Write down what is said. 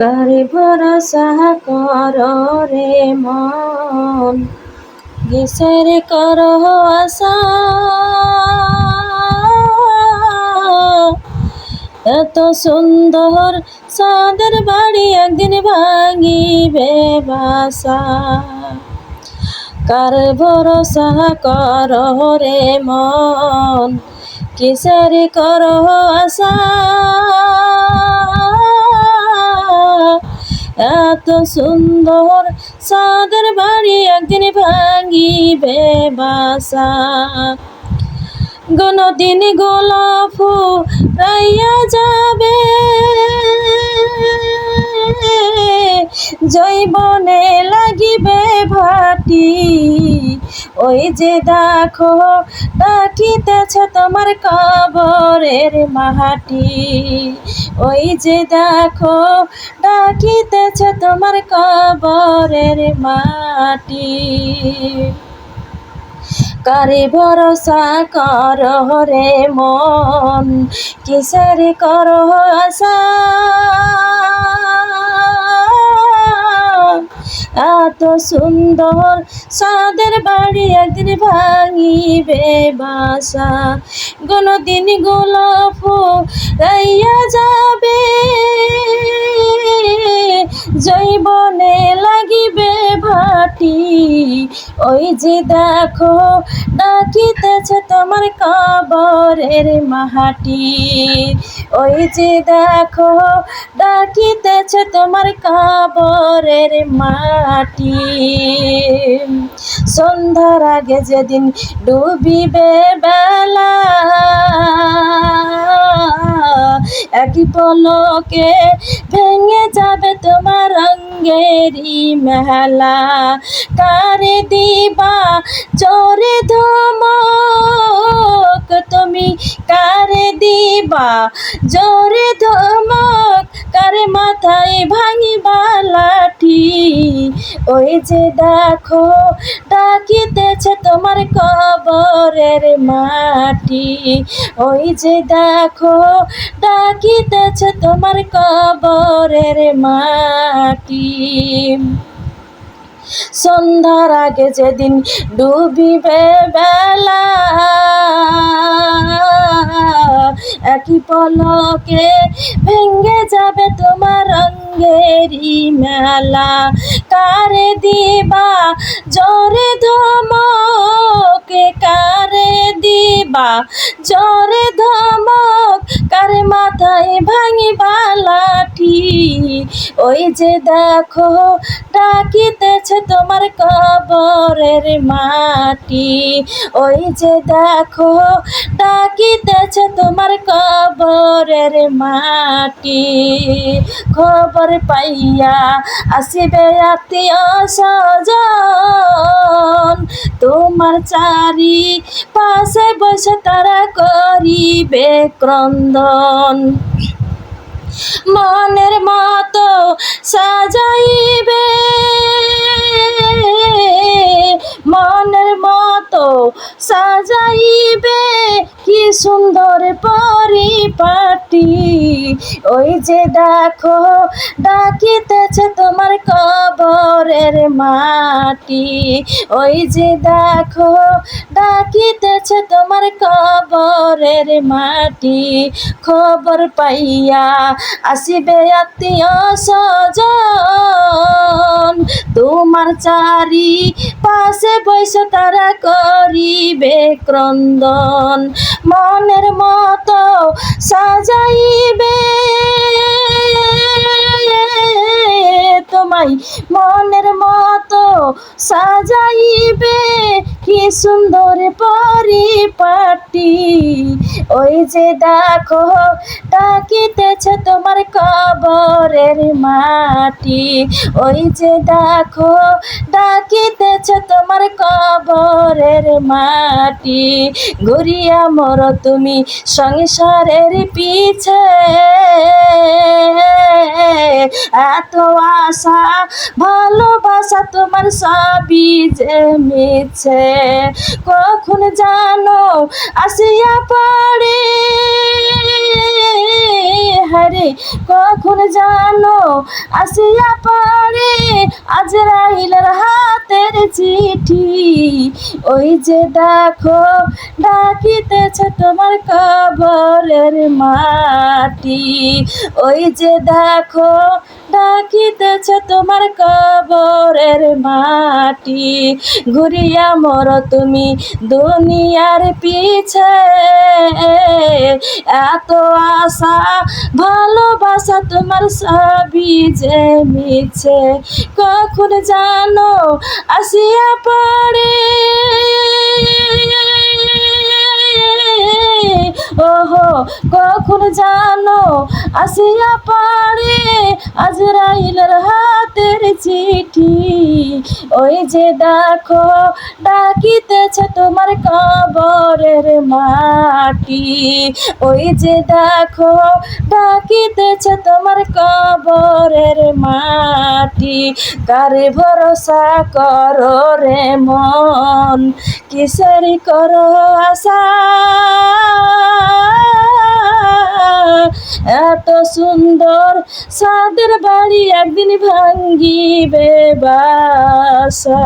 কারে ভরসা করো রে মন, কিসের করো আশা? এত সুন্দর চাঁদের বাড়ি একদিন ভাঙিবে বাসা। কার ভরসা করো রে মন, কিসের করো আশা? এত সুন্দর চাঁদের বাড়ি একদিন ভাঙিবে বাসা। কোনদিন গোলাপ ফুরাইয়া যাবে, জৈবনে লাগিবে ভাটি। ওই যে দেখো ডাকিতেছে তোমার কবরের মাটি। ওই যে দেখো ডাকিতেছে তোমার কবরের মাটি। কারে ভরসা করো রে মন, কিসের করো আশা? এত সুন্দর চাঁদের বাড়ি একদিন ভাঙিবে বাসা। কোনদিন গোলাপ ফুরাইয়া যাবে, জৈবনে লাগিবে ভাটি। ওই যে দেখো ডাকিতেছে তোমার কবরের মাটি। ওই যে দেখো ডাকিতেছে তোমার কবরের মাটি। সন্ধ্যার আগে যেদিন ডুবিবে বেলা, একই পলকে ভেঙে যাবে তোমার রঙ্গেরই মেলা। কারে দিবা জোরে ধমক তুমি, কারে দিবা জোরে ধমক? কারে মাথায় ভাঙিবা লাঠি? ওই যে দেখো ডাকিতেছে তোমার কবরের মাটি। ওই যে দেখো ডাকিতেছে তোমার কবরের মাটি। সন্ধ্যার আগে যেদিন ডুবিবে বেলা, একই পলকে ভেঙে যাবে তোমার রঙ্গেরই মেলা। কারে দিবা জোরে ধমক, কারে দিবা জোরে ধমক? কারে মাথায় ভাঙিবা লাঠি? ওই যে দেখো ডাকিতেছে তোমার কবরের মাটি। ওই যে দেখো ডাকিতেছে তোমার কবরের মাটি। খবর পাইয়া আসিবে আত্মীয় স্বজন, তোমার চারি পাশে বসে তারা করিবে ক্রন্দন। মনের মতো সাজাইবে, মনের মতো সাজাইবে কি সুন্দর পরিপাটি। ওই যে দেখো ডাকিতেছে তোমার কবরের মাটি। ওই যে দেখো ডাকিতেছে তোমার কবরের মাটি। খবর পাইয়া আসিবে আত্মীয় স্বজন, তোমার চারি পাশে বসে তারা করিবে ক্রন্দন। মনের মতো সাজাইবে তোমায়, মনের মতো সাজাইবে কি সুন্দর পরিপাটি। ওই যে দেখো ডাকিতেছে তোমার কবরের মাটি। ওই যে দেখো ডাকিতেছে তোমার কবরের মাটি। ঘুরিয়া মর তুমি সংসারের পিছে, এত আশা ভালোবাসা তোমার সবই যে মিছে। কখন জানো আসিয়া পড়ে পড়ে, হারে কখন জানো আসিয়া পড়ে আজরাইলের হাতের চিঠি। ওই যে দেখো ডাকিতেছে তোমার কবরের মাটি, ওই যে দেখো ডাকিতেছে তোমার কবরের মাটি। ঘুরিয়া মরো তুমি দুনিয়ার পিছে, এত আশা ভালোবাসা তোমার সবই যে মিছে। কখন জানো আসিয়া পড়ে, ওহো কখন জানো আসিয়া পড়ে আজরাইলের হাতের চিঠি। ওই যে দেখো ডাকিতেছে তোমার কবরের মাটি, ওই যে দেখো ডাকিতেছে তোমার কবরের মাটি। কারে ভরসা করো রে মন, কিসের করো আশা, এত সুন্দর সাদের বাড়ি একদিন ভাঙ্গিবে বাসা।